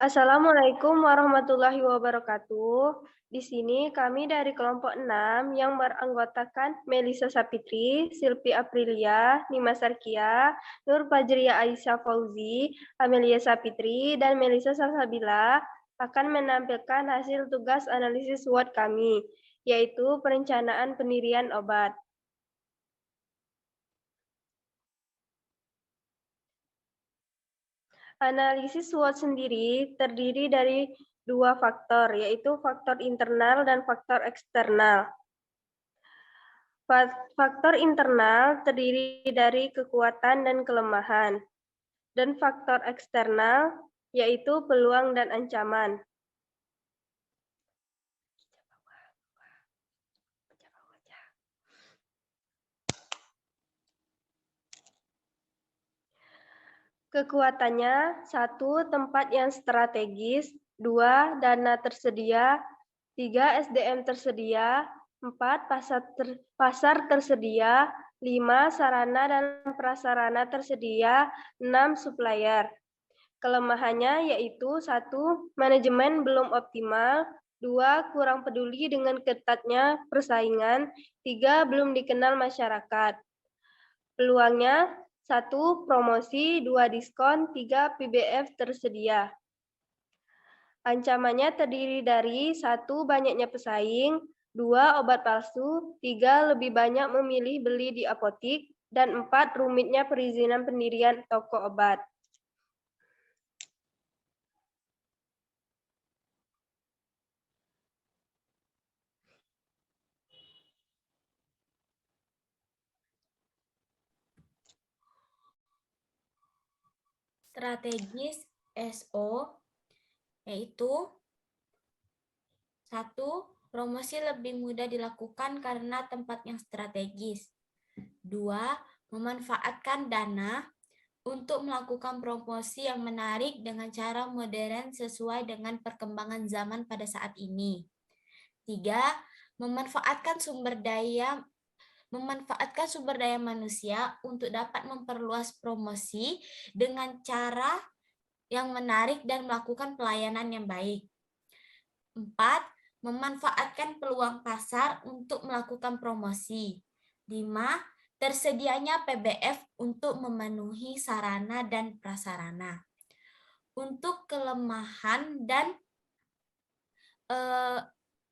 Assalamualaikum warahmatullahi wabarakatuh. Di sini kami dari kelompok 6 yang beranggotakan Melisa Sapitri, Silvi Aprilia, Nima Sarkia, Nur Fajriya Aisyah Fauzi, Amelia Sapitri, dan Melisa Salsabila akan menampilkan hasil tugas analisis SWOT kami, yaitu perencanaan pendirian obat. Analisis SWOT sendiri terdiri dari dua faktor, yaitu faktor internal dan faktor eksternal. Faktor internal terdiri dari kekuatan dan kelemahan, dan faktor eksternal yaitu peluang dan ancaman. Kekuatannya, 1. Tempat yang strategis, 2. Dana tersedia, 3. SDM tersedia, 4. Pasar tersedia, 5. Sarana dan prasarana tersedia, 6. Supplier. Kelemahannya yaitu 1. Manajemen belum optimal, 2. Kurang peduli dengan ketatnya persaingan, 3. Belum dikenal masyarakat. Peluangnya 1. Promosi, 2. Diskon, 3. PBF tersedia. Ancamannya terdiri dari 1. Banyaknya pesaing, 2. Obat palsu, 3. Lebih banyak memilih beli di apotik, dan 4. Rumitnya perizinan pendirian toko obat. Strategis SO yaitu 1. Promosi lebih mudah dilakukan karena tempat yang strategis. 2. Memanfaatkan dana untuk melakukan promosi yang menarik dengan cara modern sesuai dengan perkembangan zaman pada saat ini. 3. Memanfaatkan sumber daya manusia untuk dapat memperluas promosi dengan cara yang menarik dan melakukan pelayanan yang baik. 4. Memanfaatkan peluang pasar untuk melakukan promosi. 5. Tersedianya PBF untuk memenuhi sarana dan prasarana. Untuk kelemahan dan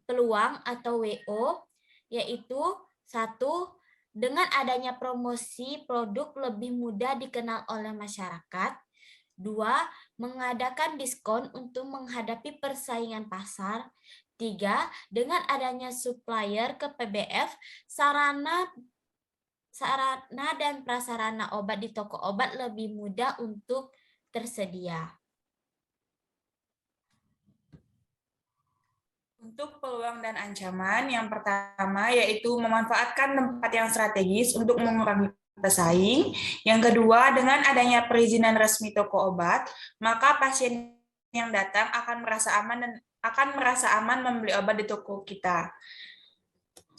peluang atau WO, yaitu 1. Dengan adanya promosi produk lebih mudah dikenal oleh masyarakat. 2. Mengadakan diskon untuk menghadapi persaingan pasar. 3. Dengan adanya supplier ke PBF, sarana dan prasarana obat di toko obat lebih mudah untuk tersedia. Untuk peluang dan ancaman, yang pertama yaitu memanfaatkan tempat yang strategis untuk mengurangi pesaing. Yang kedua, dengan adanya perizinan resmi toko obat, maka pasien yang datang akan merasa aman membeli obat di toko kita.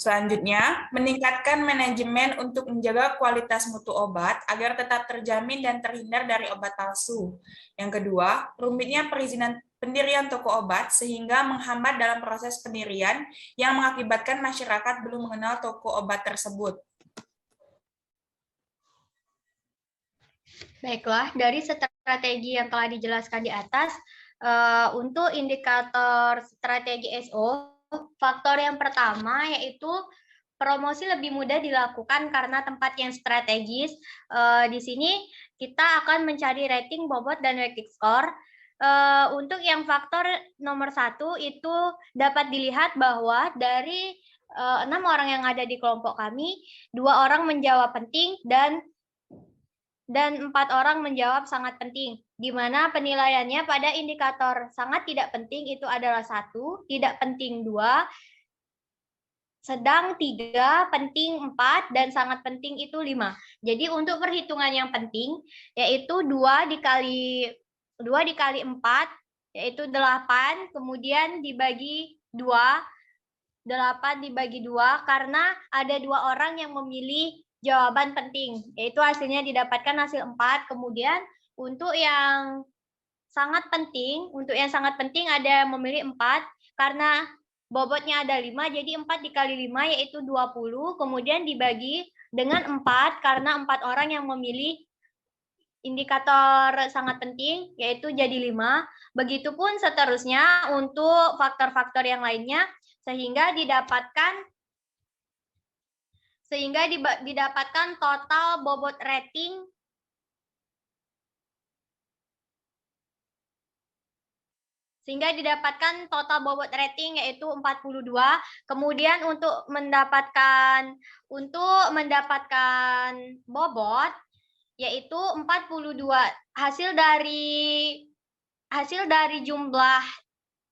Selanjutnya, meningkatkan manajemen untuk menjaga kualitas mutu obat agar tetap terjamin dan terhindar dari obat palsu. Yang kedua, rumitnya perizinan pendirian toko obat sehingga menghambat dalam proses pendirian yang mengakibatkan masyarakat belum mengenal toko obat tersebut. Baiklah, dari strategi yang telah dijelaskan di atas, untuk indikator strategi SO, faktor yang pertama yaitu promosi lebih mudah dilakukan karena tempat yang strategis. Di sini kita akan mencari rating bobot dan rating score. Untuk yang faktor nomor 1 itu dapat dilihat bahwa dari 6 orang yang ada di kelompok kami, 2 orang menjawab penting dan 4 orang menjawab sangat penting, di mana penilaiannya pada indikator sangat tidak penting itu adalah 1, tidak penting 2, sedang 3, penting 4, dan sangat penting itu 5. Jadi untuk perhitungan yang penting, yaitu 2 dikali 4, yaitu 8, kemudian dibagi 2, 8 dibagi 2, karena ada 2 orang yang memilih jawaban penting, yaitu hasilnya didapatkan hasil 4. Kemudian untuk yang sangat penting, ada memilih 4 karena bobotnya ada 5, jadi 4 dikali 5 yaitu 20, kemudian dibagi dengan 4 karena 4 orang yang memilih indikator sangat penting yaitu jadi 5. Begitupun seterusnya untuk faktor-faktor yang lainnya sehingga didapatkan total bobot rating yaitu 42. Kemudian untuk mendapatkan bobot yaitu 42 hasil dari jumlah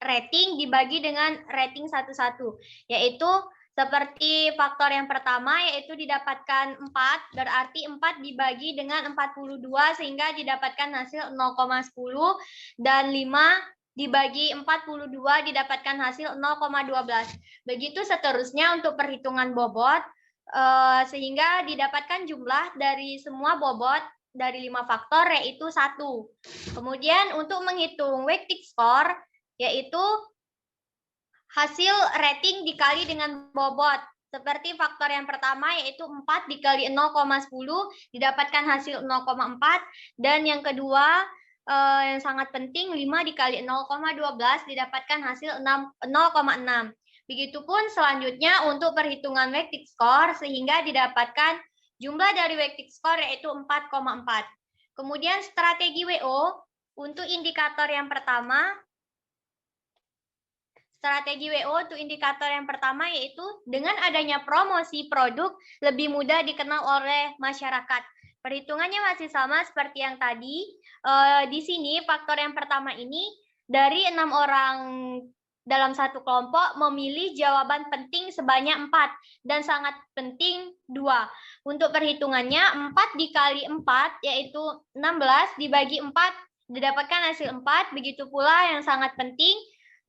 rating dibagi dengan rating satu-satu, yaitu seperti faktor yang pertama yaitu didapatkan 4, berarti 4 dibagi dengan 42 sehingga didapatkan hasil 0,10 dan 5 dibagi 42 didapatkan hasil 0,12. Begitu seterusnya untuk perhitungan bobot sehingga didapatkan jumlah dari semua bobot dari 5 faktor yaitu 1. Kemudian untuk menghitung weighted score yaitu hasil rating dikali dengan bobot. Seperti faktor yang pertama yaitu 4 dikali 0,10 didapatkan hasil 0,4 dan yang kedua yang sangat penting 5 dikali 0,12 didapatkan hasil 0,6. Begitupun selanjutnya untuk perhitungan weighted score sehingga didapatkan jumlah dari weighted score yaitu 4,4. Kemudian strategi WO untuk indikator yang pertama. Strategi WO untuk indikator yang pertama yaitu dengan adanya promosi produk lebih mudah dikenal oleh masyarakat. Perhitungannya masih sama seperti yang tadi. Di sini faktor yang pertama ini dari 6 orang dalam satu kelompok memilih jawaban penting sebanyak 4 dan sangat penting 2. Untuk perhitungannya 4 dikali 4 yaitu 16 dibagi 4 didapatkan hasil 4. Begitu pula yang sangat penting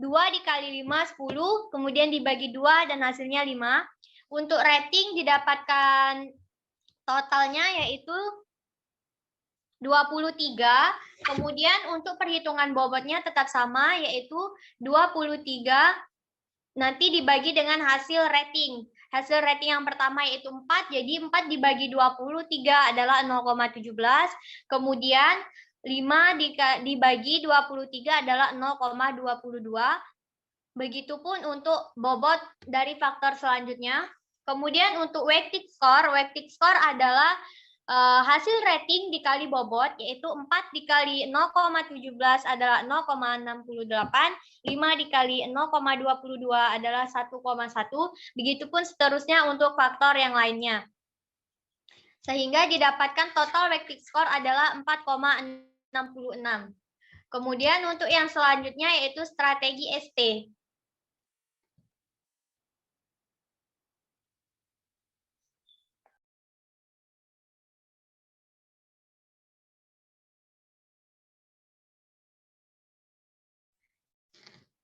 2 dikali 5 10 kemudian dibagi 2 dan hasilnya 5. Untuk rating didapatkan totalnya yaitu 23. Kemudian untuk perhitungan bobotnya tetap sama yaitu 23 nanti dibagi dengan hasil rating. Hasil rating yang pertama yaitu 4, jadi 4 dibagi 23 adalah 0,17. Kemudian 5 dibagi 23 adalah 0,22. Begitupun untuk bobot dari faktor selanjutnya. Kemudian untuk weighted score adalah hasil rating dikali bobot, yaitu 4 dikali 0,17 adalah 0,68, 5 dikali 0,22 adalah 1,1, begitupun seterusnya untuk faktor yang lainnya. Sehingga didapatkan total weighted score adalah 4,66. Kemudian untuk yang selanjutnya yaitu strategi ST.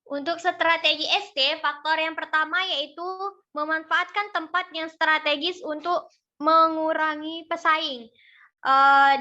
Untuk strategi ST, faktor yang pertama yaitu memanfaatkan tempat yang strategis untuk mengurangi pesaing.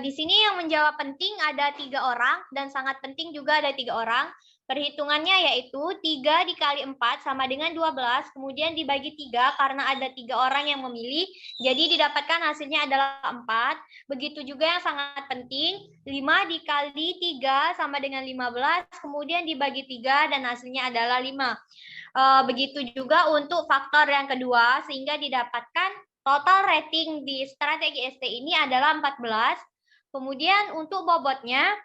Di sini yang menjawab penting ada 3 orang dan sangat penting juga ada 3 orang. Perhitungannya yaitu 3 dikali 4 sama dengan 12, kemudian dibagi 3 karena ada 3 orang yang memilih, jadi didapatkan hasilnya adalah 4. Begitu juga yang sangat penting, 5 dikali 3 sama dengan 15, kemudian dibagi 3 dan hasilnya adalah 5. Begitu juga untuk faktor yang kedua, sehingga didapatkan total rating di strategi ST ini adalah 14. Kemudian untuk bobotnya,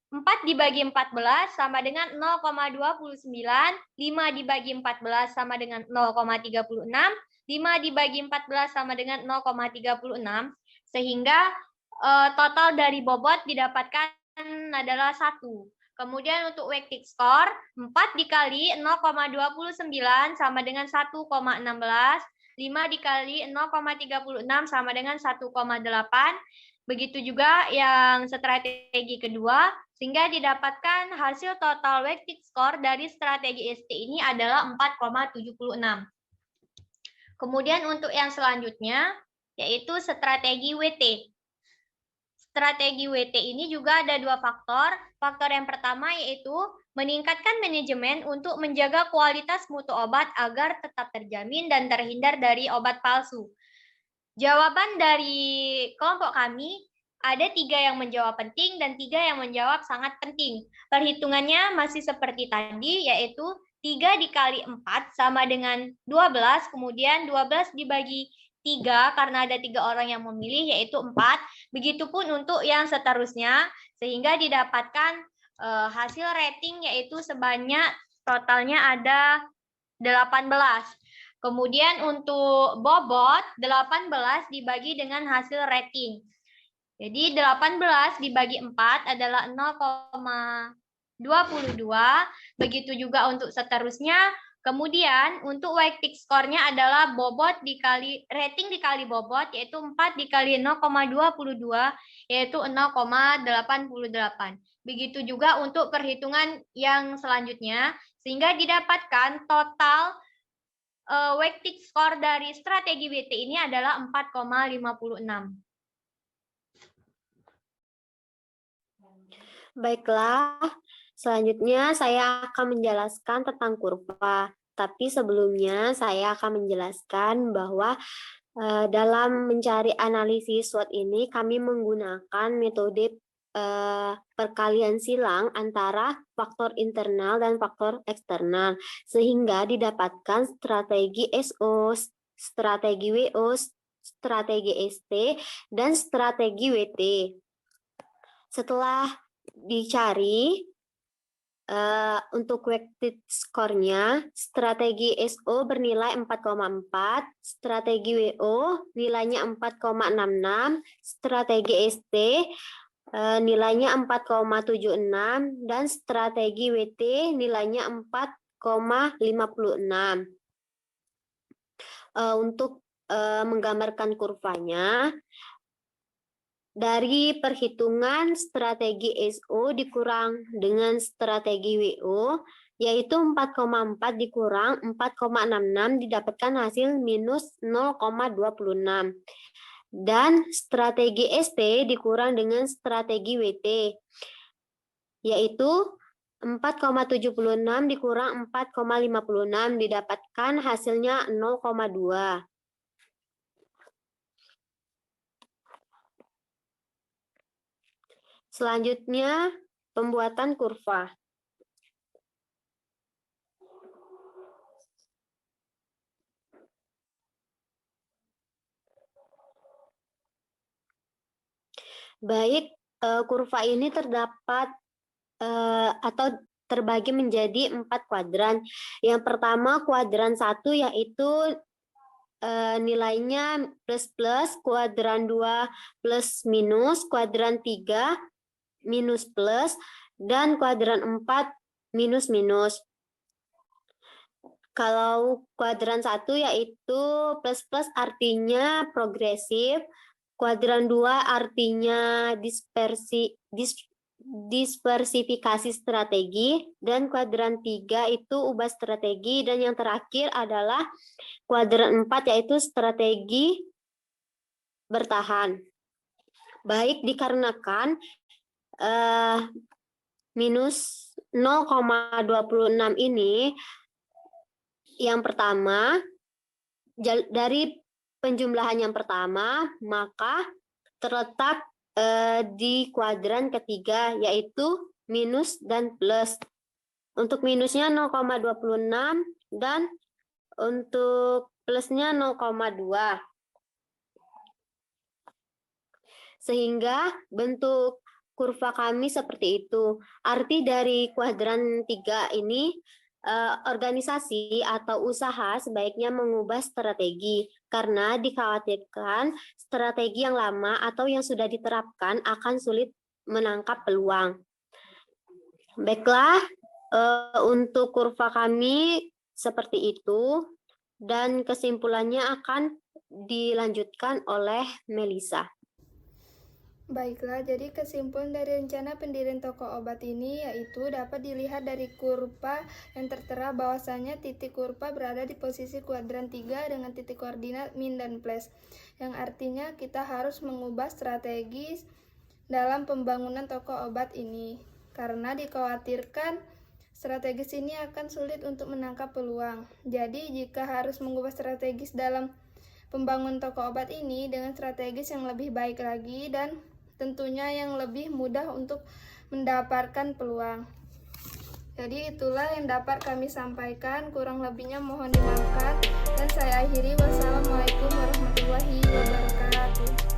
4 dibagi 14 sama dengan 0,29, 5 dibagi 14 sama dengan 0,36, 5 dibagi 14 sama dengan 0,36, sehingga total dari bobot didapatkan adalah 1. Kemudian untuk weighted score, 4 dikali 0,29 sama dengan 1,16, 5 dikali 0,36 sama dengan 1,8. Begitu juga yang strategi kedua, sehingga didapatkan hasil total weighted score dari strategi ST ini adalah 4,76. Kemudian untuk yang selanjutnya, yaitu strategi WT. strategi WT ini juga ada dua faktor. Faktor yang pertama yaitu meningkatkan manajemen untuk menjaga kualitas mutu obat agar tetap terjamin dan terhindar dari obat palsu. Jawaban dari kelompok kami ada 3 yang menjawab penting dan 3 yang menjawab sangat penting. Perhitungannya masih seperti tadi, yaitu 3 dikali 4 sama dengan 12, kemudian 12 dibagi 3 karena ada 3 orang yang memilih, yaitu 4. Begitupun untuk yang seterusnya, sehingga didapatkan hasil rating yaitu sebanyak totalnya ada 18. Kemudian untuk bobot, 18 dibagi dengan hasil rating. Jadi 18 dibagi 4 adalah 0,22. Begitu juga untuk seterusnya. Kemudian untuk Weytig score-nya adalah bobot dikali rating dikali bobot, yaitu 4 dikali 0,22, yaitu 0,88. Begitu juga untuk perhitungan yang selanjutnya, sehingga didapatkan total Weytig score dari strategi WT ini adalah 4,56. Baiklah, selanjutnya saya akan menjelaskan tentang kurva. Tapi sebelumnya saya akan menjelaskan bahwa dalam mencari analisis SWOT ini kami menggunakan metode perkalian silang antara faktor internal dan faktor eksternal, sehingga didapatkan strategi SO, strategi WO, strategi ST, dan strategi WT. Setelah dicari untuk Weytig score-nya, strategi SO bernilai 4,4, strategi WO nilainya 4,66, strategi ST nilainya 4,76, dan strategi WT nilainya 4,56. Untuk menggambarkan kurvanya, dari perhitungan strategi SO dikurang dengan strategi WO, yaitu 4,4 dikurang 4,66 didapatkan hasil minus 0,26. Dan strategi ST dikurang dengan strategi WT, yaitu 4,76 dikurang 4,56 didapatkan hasilnya 0,2. Selanjutnya, pembuatan kurva. Baik, kurva ini terdapat atau terbagi menjadi 4 kuadran. Yang pertama, kuadran 1 yaitu nilainya plus-plus, kuadran 2 plus-minus, kuadran 3 minus-plus, dan kuadran 4 minus-minus. Kalau kuadran 1 yaitu plus-plus artinya progresif, kuadran 2 artinya dispersifikasi strategi, dan kuadran 3 itu ubah strategi, dan yang terakhir adalah kuadran 4 yaitu strategi bertahan. Baik, dikarenakan minus 0,26 ini yang pertama, dari penjumlahan yang pertama, maka terletak di kuadran ketiga, yaitu minus dan plus. Untuk minusnya 0,26 dan untuk plusnya 0,2. Sehingga bentuk kurva kami seperti itu. Arti dari kuadran 3 ini, organisasi atau usaha sebaiknya mengubah strategi karena dikhawatirkan strategi yang lama atau yang sudah diterapkan akan sulit menangkap peluang. Baiklah, untuk kurva kami seperti itu, dan kesimpulannya akan dilanjutkan oleh Melisa. Baiklah, jadi kesimpulan dari rencana pendirian toko obat ini yaitu dapat dilihat dari kurva yang tertera bahwasanya titik kurva berada di posisi kuadran 3 dengan titik koordinat min dan plus, yang artinya kita harus mengubah strategi dalam pembangunan toko obat ini, karena dikhawatirkan strategis ini akan sulit untuk menangkap peluang. Jadi, jika harus mengubah strategis dalam pembangunan toko obat ini dengan strategis yang lebih baik lagi dan tentunya yang lebih mudah untuk mendapatkan peluang. Jadi itulah yang dapat kami sampaikan, kurang lebihnya mohon dimaafkan dan saya akhiri. Wassalamualaikum warahmatullahi wabarakatuh.